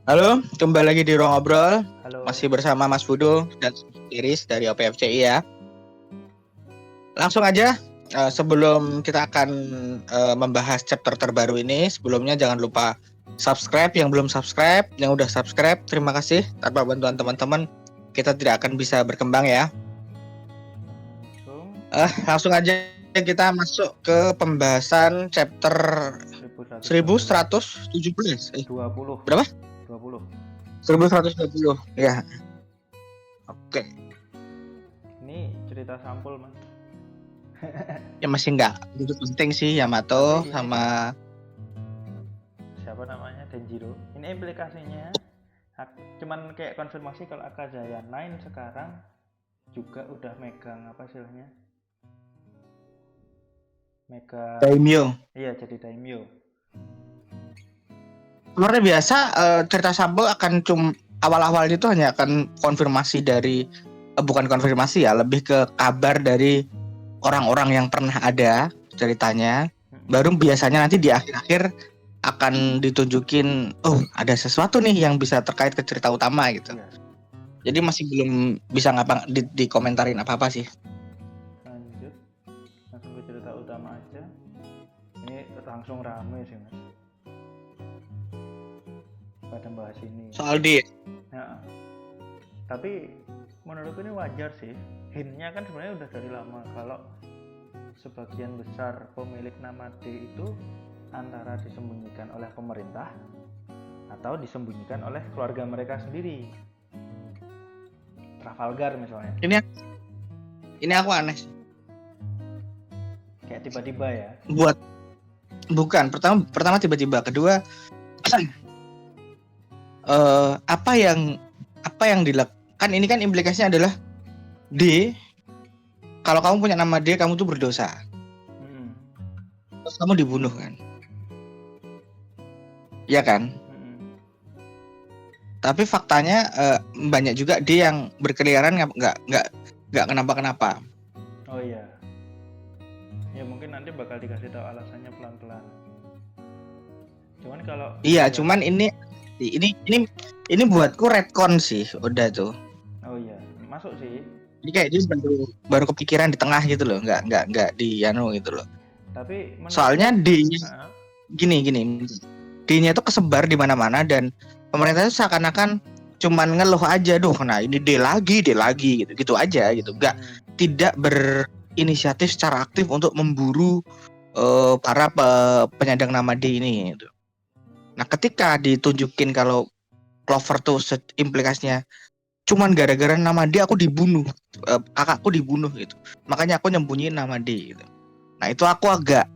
Halo, kembali lagi di Ruang Ngobrol. Halo. Masih bersama Mas Fudo dan Iris dari OPFCI ya. Langsung aja, sebelum kita akan membahas chapter terbaru ini, sebelumnya jangan lupa subscribe yang belum subscribe, yang udah subscribe, terima kasih. Tanpa bantuan teman-teman, kita tidak akan bisa berkembang ya. Langsung aja kita masuk ke pembahasan chapter 1117. 20. Berapa? 20. 1120. Ya. Oke. Ini cerita sampul, Mas. Ya masih nggak begitu penting sih Yamato sama siapa namanya Denjiro. Ini implikasinya cuman kayak konfirmasi kalau Akazaya 9 sekarang juga udah megang apa istilahnya? Megang Daimyo. Iya, jadi daimyo. Sebenarnya biasa cerita sampul akan awal-awal itu hanya akan konfirmasi dari bukan konfirmasi ya, lebih ke kabar dari orang-orang yang pernah ada ceritanya. Baru biasanya nanti di akhir-akhir akan ditunjukin, oh ada sesuatu nih yang bisa terkait ke cerita utama gitu. Iya. Jadi masih belum bisa dikomentarin apa-apa sih. Lanjut, langsung ke cerita utama aja. Ini langsung rame sih, Mas, pada bahas ini. Soal dia. Ya. Tapi menurutku ini wajar sih. Hintnya kan sebenarnya udah dari lama kalau sebagian besar pemilik nama D itu antara disembunyikan oleh pemerintah atau disembunyikan oleh keluarga mereka sendiri. Trafalgar misalnya. Ini aku aneh sih. Kayak tiba-tiba ya. Bukan, pertama tiba-tiba, kedua apa yang dilakukan ini kan implikasinya adalah D, kalau kamu punya nama D kamu tuh berdosa. Terus kamu dibunuh kan? Iya kan? Tapi faktanya banyak juga D yang berkeliaran nggak kenapa-kenapa. Oh iya. Ya mungkin nanti bakal dikasih tahu alasannya pelan-pelan. Cuman kalau cuman ini buatku retcon sih, udah tuh. Oh iya, masuk sih. Jadi kayak dia baru kepikiran di tengah gitu loh, nggak di gitu loh. Tapi soalnya D-nya gini, D-nya itu kesebar di mana-mana dan pemerintah itu seakan-akan cuman ngeluh aja, nah ini D lagi gitu aja gitu, tidak berinisiatif secara aktif untuk memburu para penyandang nama D ini gitu. Nah ketika ditunjukin kalau Clover tuh implikasinya cuman gara-gara nama D aku dibunuh, kakakku dibunuh gitu, makanya aku nyembunyiin nama D gitu. Nah itu aku agak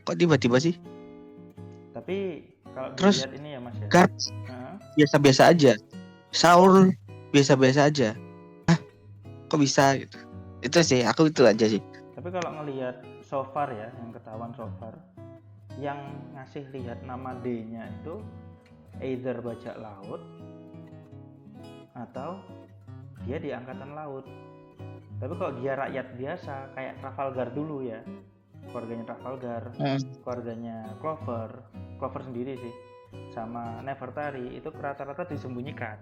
kok tiba-tiba sih. Tapi kalau terus dilihat ini ya Mas ya, Garp biasa-biasa aja, Saul biasa-biasa aja, kok bisa gitu. Itu sih, aku itu aja sih. Tapi kalau ngelihat so far ya, yang ketahuan so far, yang ngasih lihat nama D-nya itu either bajak laut atau dia di angkatan laut. Tapi kalau dia rakyat biasa kayak Trafalgar dulu ya, keluarganya Trafalgar, keluarganya Clover sendiri sih, sama Nefertari itu rata-rata disembunyikan.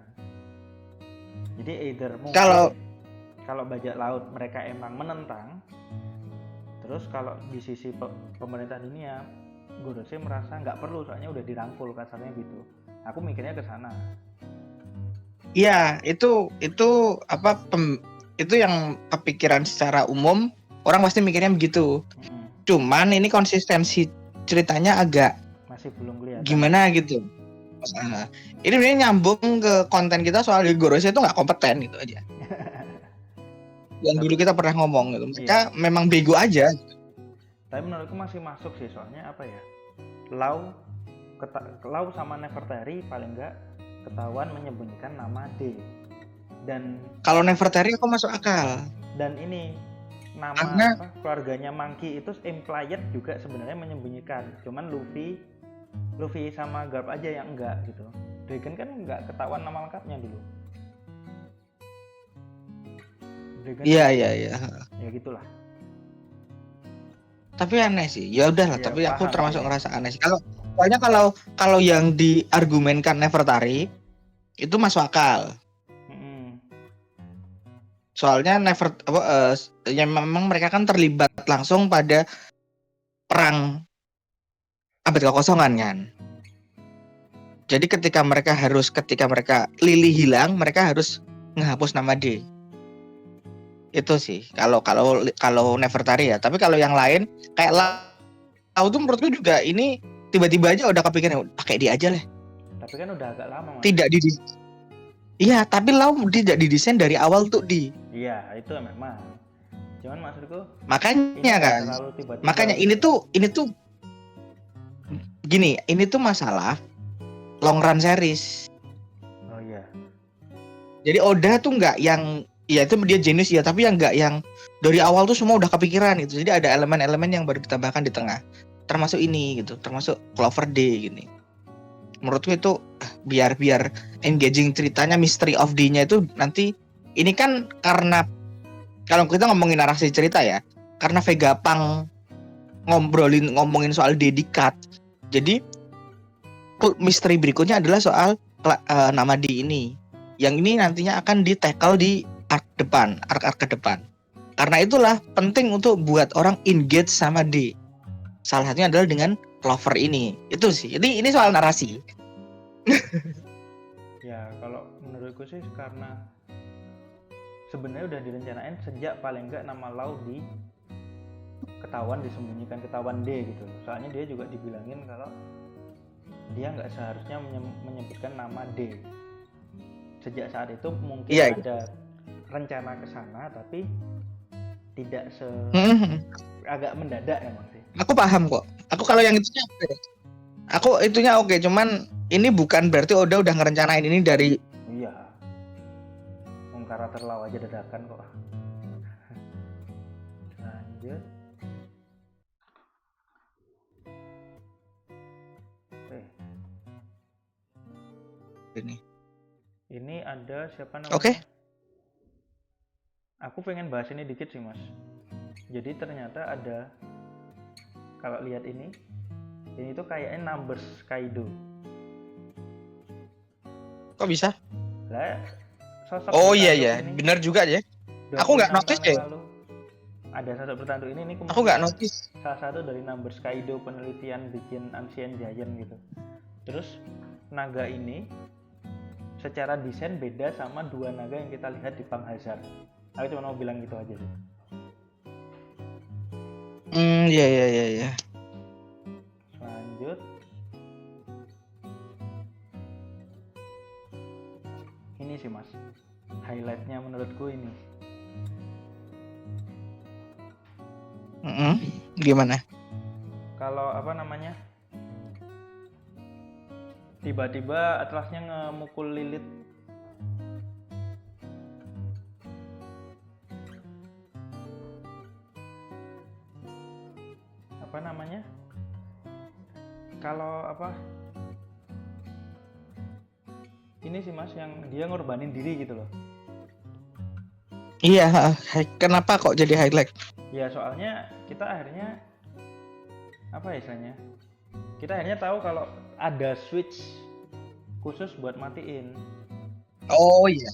Jadi either mungkin kalau bajak laut mereka emang menentang, terus kalau di sisi pemerintah dunia Gorose merasa nggak perlu soalnya udah dirangkul, kasarnya gitu. Aku mikirnya ke sana. Iya, itu apa itu yang kepikiran secara umum, orang pasti mikirnya begitu. Cuman ini konsistensi ceritanya agak masih belum kelihatan. Gimana gitu. Ini sebenarnya nyambung ke konten kita soal Gorose itu nggak kompeten gitu aja. Yang dulu kita pernah ngomong gitu. Mereka memang bego aja. Tapi menurutku masih masuk sih, soalnya apa ya? Lau sama Nefertari paling nggak ketahuan menyembunyikan nama D. Dan kalau Nefertari aku masuk akal. Dan ini nama keluarganya Monkey itu implied juga sebenarnya menyembunyikan. Cuman Luffy sama Garp aja yang enggak gitu. Dragon kan enggak ketahuan nama lengkapnya dulu. Iya. Ya gitulah. Tapi aneh sih. Ya udahlah, tapi aku termasuk ngerasa aneh sih. Soalnya kalau yang diargumenkan Nefertari itu masuk akal. Soalnya ya memang mereka kan terlibat langsung pada perang abad kekosongan kan. Jadi ketika mereka Lily hilang, mereka harus menghapus nama D. Itu sih kalau Nefertari ya. Tapi kalau yang lain kayak Lau tuh menurutku juga ini tiba-tiba aja udah kepikiran pakai dia aja lah. Tapi kan udah agak lama, Mas. Iya, tapi Lau tidak didesain dari awal tuh Iya, itu memang. Cuman maksudku makanya kan. Makanya ini tuh gini, ini tuh masalah long run series. Oh iya. Jadi Oda tuh nggak yang ya itu dia jenius ya, tapi yang nggak yang dari awal tuh semua udah kepikiran gitu. Jadi ada elemen-elemen yang baru ditambahkan di tengah. Termasuk ini gitu, termasuk Clover Day gini. Menurutku itu biar engaging ceritanya, mystery of D-nya itu nanti ini kan karena kalau kita ngomongin narasi cerita ya, karena Vegapunk ngomongin soal dedikat. Jadi misteri berikutnya adalah soal nama D ini. Yang ini nantinya akan di-tackle di arc ke depan. Karena itulah penting untuk buat orang engage sama D. Salah satunya adalah dengan Clover ini. Itu sih. Ini soal narasi. Ya, kalau menurutku sih karena sebenarnya udah direncanain sejak paling enggak nama Lau disembunyikan ketahuan D gitu. Soalnya dia juga dibilangin kalau dia nggak seharusnya menyebutkan nama D. Sejak saat itu mungkin ada rencana ke sana, tapi tidak agak mendadak emang sih. Aku paham kok. Aku kalau yang itunya aku itunya oke, cuman ini bukan berarti Oda udah ngerencanain ini dari iya. Karakter Lau aja dadakan kok. Lanjut. Ini ada siapa namanya? Oke. Aku pengen bahas ini dikit sih, Mas. Jadi ternyata ada, kalau lihat ini tuh kayaknya Numbers Kaido. Kok bisa? Lah, sosok oh iya, benar juga ya. Aku nggak notice deh. Ada sosok bertanduk ini aku nggak notice. Salah satu dari Numbers Kaido penelitian bikin Ancient Giant gitu. Terus naga ini secara desain beda sama dua naga yang kita lihat di Punk Hazard. Aku cuma mau bilang gitu aja sih. Iya. Lanjut. Ini sih Mas, highlightnya menurutku ini. Gimana? Kalau apa namanya? Tiba-tiba Atlasnya ngemukul Lilith. Apa namanya? Kalau apa? Ini sih Mas yang dia ngorbanin diri gitu loh. Iya, kenapa kok jadi highlight? Ya soalnya kita akhirnya apa istilahnya? Kita akhirnya tahu kalau ada switch khusus buat matiin. Oh iya.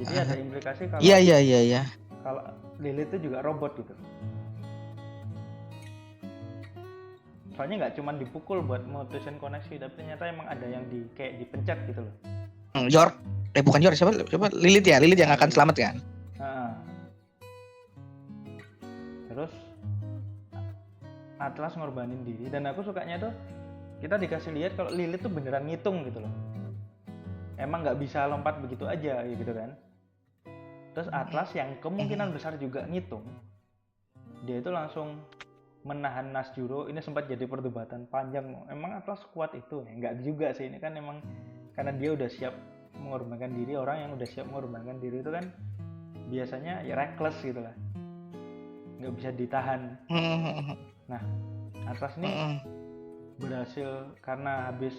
Jadi ada implikasi kalau Iya. Kalau Lilith itu juga robot gitu. Soalnya nggak cuma dipukul buat mutusin koneksi, tapi ternyata emang ada yang kayak dipencet gitu loh. York, bukan York, siapa Lilith yang akan selamat kan? Terus Atlas ngorbanin diri, dan aku sukanya tuh kita dikasih lihat kalau Lilith tuh beneran ngitung gitu loh. Emang nggak bisa lompat begitu aja gitu kan. Terus Atlas yang kemungkinan besar juga ngitung, dia itu langsung menahan Nasjuro. Ini sempat jadi perdebatan panjang, emang Atlas kuat itu? Enggak juga sih, ini kan emang karena dia udah siap mengorbankan diri. Orang yang udah siap mengorbankan diri itu kan biasanya ya reckless gitu lah, nggak bisa ditahan. Nah Atlas ini berhasil karena habis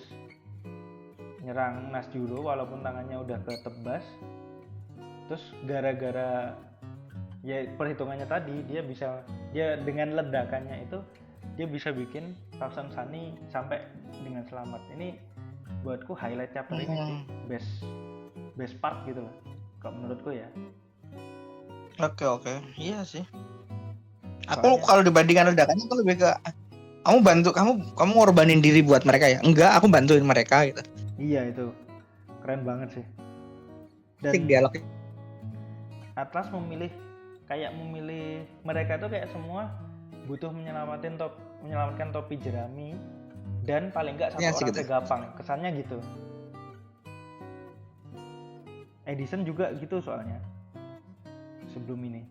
nyerang Nasjuro walaupun tangannya udah ketebas. Terus gara-gara ya perhitungannya tadi, dia dengan ledakannya itu dia bisa bikin Thousand Sunny sampai dengan selamat. Ini buatku highlight chapter ini sih, best part gitu loh kalau menurutku ya. Oke, iya sih. Aku kalau dibandingkan ledakannya aku lebih ke kamu ngorbanin diri buat mereka ya. Enggak, aku bantuin mereka gitu. Iya, itu keren banget sih. Dan dialog Atlas memilih mereka tuh kayak semua butuh menyelamatkan topi jerami dan paling enggak satu orang Vegapunk, kesannya gitu. Edison juga gitu soalnya sebelum ini.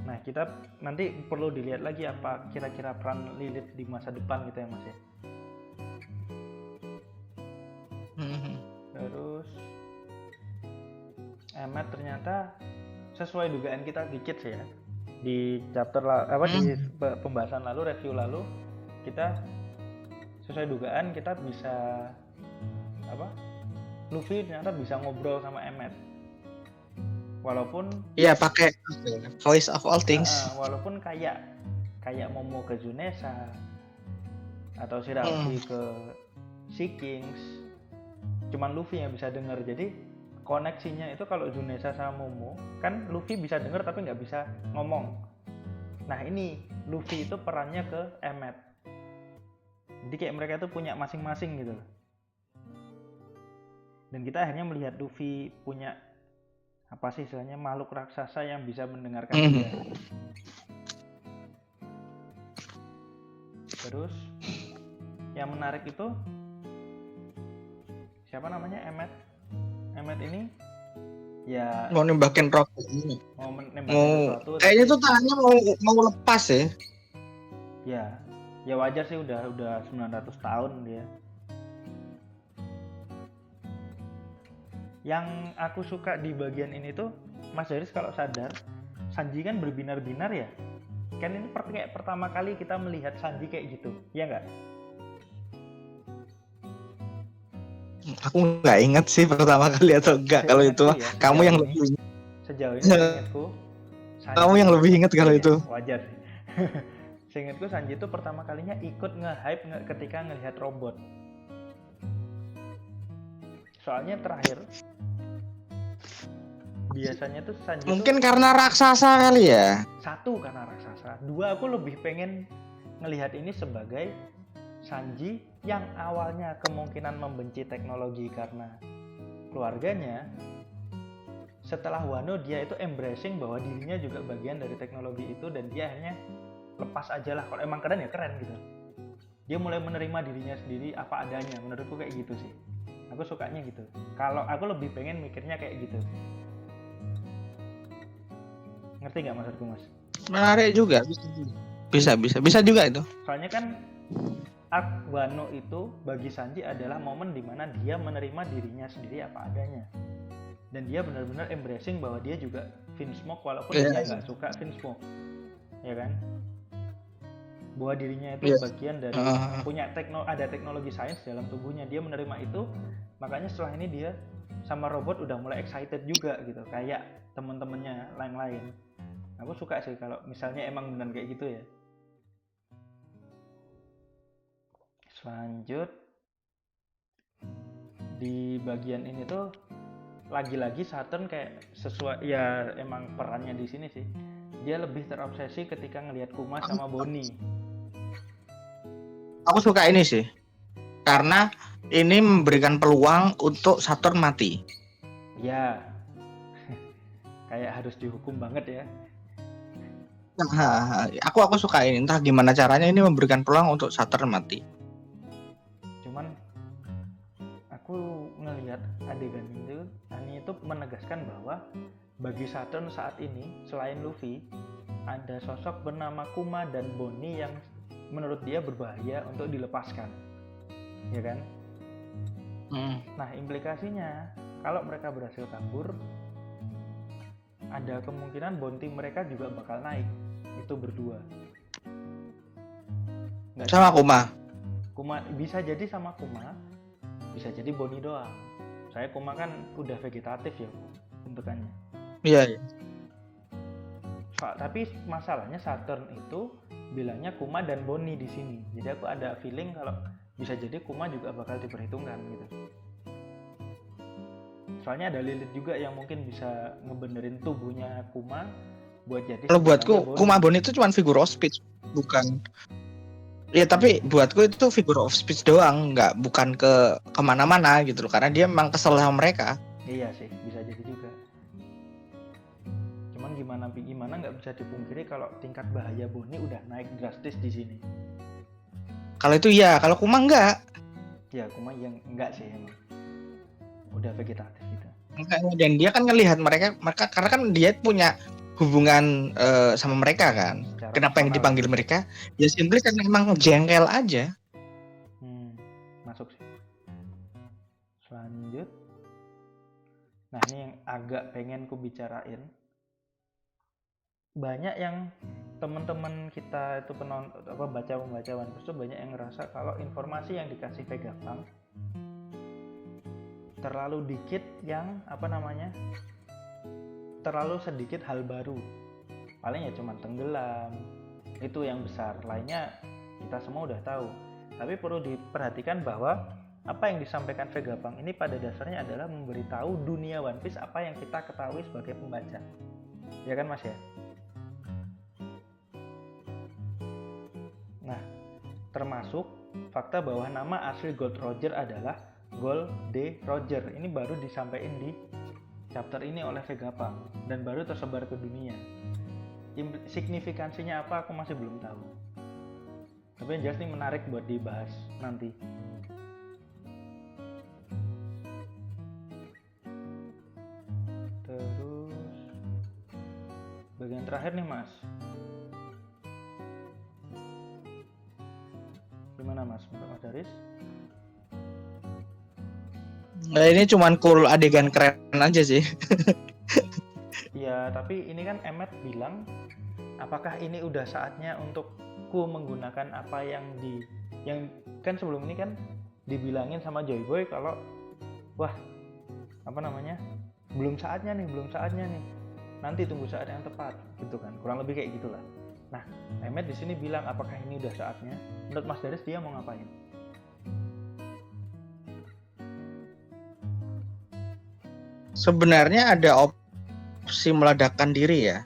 Nah, kita nanti perlu dilihat lagi apa kira-kira peran Lilith di masa depan gitu ya Mas ya. Terus Emmet ternyata sesuai dugaan kita dikit sih ya. Di chapter di pembahasan lalu, review lalu, kita sesuai dugaan kita bisa Luffy ternyata bisa ngobrol sama Emmet. Walaupun pakai voice of all things. Walaupun kayak Momo ke Junesa atau si Raffi ke Sea Kings, cuman Luffy yang bisa dengar. Jadi koneksinya itu kalau Junesa sama Momo kan Luffy bisa dengar tapi nggak bisa ngomong. Nah, ini Luffy itu perannya ke Emmet. Jadi kayak mereka tuh punya masing-masing gitu. Dan kita akhirnya melihat Luffy punya apa sih istilahnya, makhluk raksasa yang bisa mendengarkan dia. Terus yang menarik itu siapa namanya, Emmet ini ya mau nembakin rokok ini. Sesuatu, kayaknya tuh tangannya mau lepas ya. Ya wajar sih, udah 900 tahun dia. Yang aku suka di bagian ini tuh, Mas Haris kalau sadar, Sanji kan berbinar-binar ya. Kan ini kayak pertama kali kita melihat Sanji kayak gitu, ya nggak? Aku nggak inget sih pertama kali atau enggak. Kalau itu ya, kamu yang lebih ingat. Sejauh ini ingatku kamu yang lebih ingat kalau itu. Wajar sih. Seingatku Sanji itu pertama kalinya ikut nge-hype ketika ngelihat robot. Soalnya terakhir biasanya tuh Sanji mungkin karena raksasa kali ya. Satu, karena raksasa. Dua, aku lebih pengen ngelihat ini sebagai Sanji yang awalnya kemungkinan membenci teknologi karena keluarganya. Setelah Wano, dia itu embracing bahwa dirinya juga bagian dari teknologi itu, dan dia akhirnya lepas aja lah. Kalau emang keren ya keren gitu. Dia mulai menerima dirinya sendiri apa adanya. Menurutku kayak gitu sih. Aku sukanya gitu. Kalau aku lebih pengen mikirnya kayak gitu. Ngerti nggak maksudku, Mas? Menarik juga. Bisa juga itu. Soalnya kan arc Wano itu bagi Sanji adalah momen dimana dia menerima dirinya sendiri apa adanya. Dan dia benar-benar embracing bahwa dia juga Vinsmoke walaupun dia nggak suka Vinsmoke. Ya kan? Bahwa dirinya itu bagian dari ada teknologi sains dalam tubuhnya. Dia menerima itu, makanya setelah ini dia sama robot udah mulai excited juga gitu, kayak teman-temannya lain-lain. Aku suka sih kalau misalnya emang benar kayak gitu ya. Selanjut di bagian ini tuh lagi-lagi Saturn kayak sesuai ya, emang perannya di sini sih. Dia lebih terobsesi ketika ngelihat Kuma sama Bonnie. Aku suka ini sih, karena ini memberikan peluang untuk Saturn mati. Ya, kayak harus dihukum banget ya. Aku suka ini, entah gimana caranya ini memberikan peluang untuk Saturn mati. Cuman aku ngelihat adegan itu, Ani itu menegaskan bahwa bagi Saturn saat ini selain Luffy ada sosok bernama Kuma dan Bonnie yang menurut dia berbahaya untuk dilepaskan, ya kan? Nah, implikasinya kalau mereka berhasil kabur, ada kemungkinan bounty mereka juga bakal naik. Itu berdua. Sama Kuma bisa jadi sama Kuma, bisa jadi Bonnie doang. Saya Kuma kan udah vegetatif ya bentukannya. Iya. Tapi masalahnya Saturn itu bilangnya Kuma dan Bonnie di sini. Jadi aku ada feeling kalau bisa jadi Kuma juga bakal diperhitungkan gitu. Soalnya ada Lilith juga yang mungkin bisa ngebenerin tubuhnya Kuma buat jadi. Kalau buatku Kuma Bonnie itu cuma figure of speech, bukan. Ya tapi buatku itu figure of speech doang, bukan ke kemana-mana gitu loh, karena dia memang kesel sama mereka. Iya sih, bisa jadi juga. Cuman gimana nggak bisa dipungkiri kalau tingkat bahaya Bonnie udah naik drastis di sini. Kalau itu iya, kalau Kuma enggak. Ya Kuma yang enggak sih emang. Udah vegetatif gitu. Dan dia kan ngelihat mereka karena kan dia punya hubungan sama mereka kan. Secara kenapa yang dipanggil mereka? Ya simply karena emang jengkel aja. Masuk sih. Lanjut. Nah ini yang agak pengen ku bicarain. Banyak yang teman-teman kita itu pembaca One Piece itu banyak yang ngerasa kalau informasi yang dikasih Vegapunk terlalu dikit yang terlalu sedikit hal baru. Paling ya cuma tenggelam, itu yang besar. Lainnya kita semua udah tahu. Tapi perlu diperhatikan bahwa apa yang disampaikan Vegapunk ini pada dasarnya adalah memberitahu dunia One Piece apa yang kita ketahui sebagai pembaca. Ya kan Mas ya? Nah, termasuk fakta bahwa nama asli Gold Roger adalah Gold D. Roger. Ini baru disampaikan di chapter ini oleh Vegapunk dan baru tersebar ke dunia. Signifikansinya apa aku masih belum tahu. Tapi yang jelas ini menarik buat dibahas nanti. Terus bagian terakhir nih Mas. Gimana Mas menurut Mas Daris? Nah, ini cuman cool adegan keren aja sih. Iya, tapi ini kan Emmet bilang, apakah ini udah saatnya untuk ku menggunakan apa yang kan sebelum ini kan dibilangin sama Joy Boy kalau belum saatnya nih, nanti tunggu saat yang tepat, gitu kan, kurang lebih kayak gitulah. Nah, Emmet di sini bilang apakah ini udah saatnya? Menurut Mas Daris dia mau ngapain? Sebenarnya ada opsi meledakkan diri ya.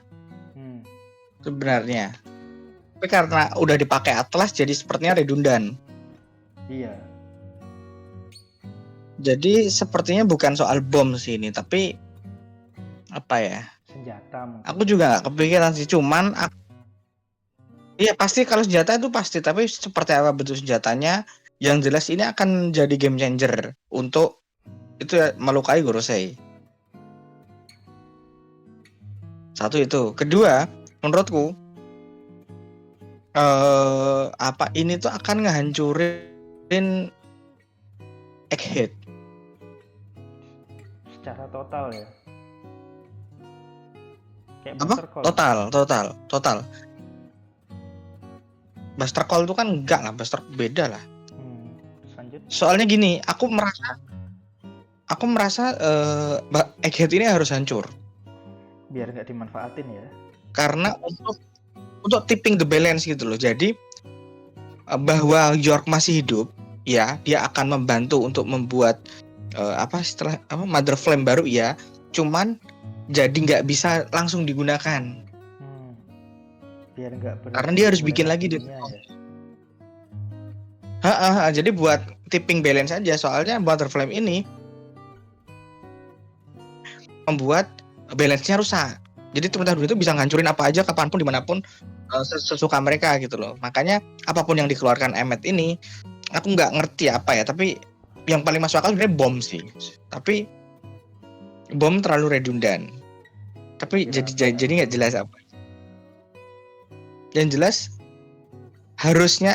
Sebenarnya. Tapi karena udah dipakai Atlas jadi sepertinya redundan. Iya. Jadi sepertinya bukan soal bom sih ini, tapi apa ya? Senjata mungkin. Aku juga gak kepikiran sih, cuman iya pasti kalau senjata itu pasti, tapi seperti apa bentuk senjatanya? Yang jelas ini akan jadi game changer untuk itu ya, melukai Gorosei. Satu itu. Kedua, menurutku ini tuh akan ngehancurin Egghead secara total ya. Kayak apa? Total. Buster Call itu kan enggak lah, Buster beda lah. Lanjut. Soalnya gini, aku merasa Egghead ini harus hancur. Biar nggak dimanfaatin ya. Karena untuk tipping the balance gitu loh. Jadi bahwa York masih hidup, ya dia akan membantu untuk membuat Mother Flame baru ya. Cuman jadi nggak bisa langsung digunakan. Biar nggak. Karena dia harus bikin lagi deh. Jadi buat tipping balance aja. Soalnya Mother Flame ini membuat balance-nya rusak. Jadi teman-teman itu bisa ngancurin apa aja kapanpun dimanapun sesuka mereka gitu loh. Makanya apapun yang dikeluarkan Emmet ini aku nggak ngerti apa ya, tapi yang paling masuk akal sebenarnya bom sih. Tapi bom terlalu redundan. Tapi jadi nggak jelas apa. Yang jelas harusnya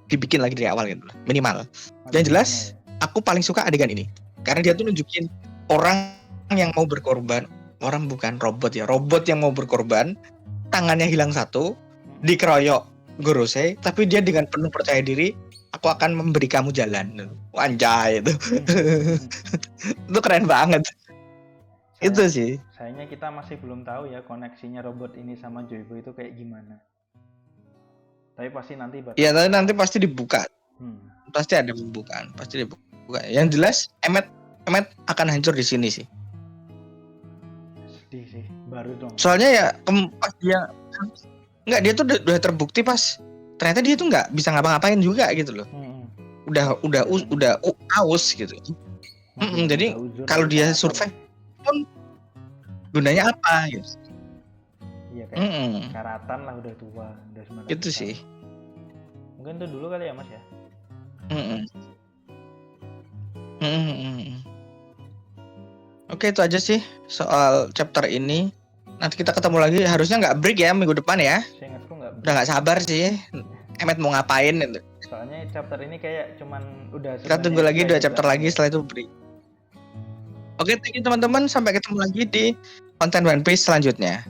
dibikin lagi dari awal gitu minimal. Yang jelas aku paling suka adegan ini karena dia tuh nunjukin orang yang mau berkorban, orang bukan robot ya, robot yang mau berkorban, tangannya hilang satu, dikeroyok Gorosei, tapi dia dengan penuh percaya diri aku akan memberi kamu jalan. Anjay itu. Itu keren banget. Itu sih. Sayangnya kita masih belum tahu ya koneksinya robot ini sama Joyboy itu kayak gimana. Tapi pasti nanti bakal. Iya, tapi nanti pasti dibuka. Pasti ada pembukaan, pasti dibuka. Yang jelas Emmet akan hancur di sini sih. Sedih sih, baru dong. Soalnya ya pas dia tuh udah terbukti pas ternyata dia tuh nggak bisa ngapa-ngapain juga gitu loh. Udah aus gitu. Jadi kalau dia survive pun gunanya apa gitu. Iya kayak karatan lah, udah tua, udah 19 itu sih. Mungkin itu dulu kali ya Mas ya. Oke, itu aja sih soal chapter ini. Nanti kita ketemu lagi, harusnya nggak break ya minggu depan ya. Seingatku nggak break. Udah nggak sabar sih Emmet mau ngapain itu. Soalnya chapter ini kayak cuman udah. Kita tunggu lagi 2 chapter lagi, setelah itu break. Oke, thank you teman-teman, sampai ketemu lagi di konten One Piece selanjutnya.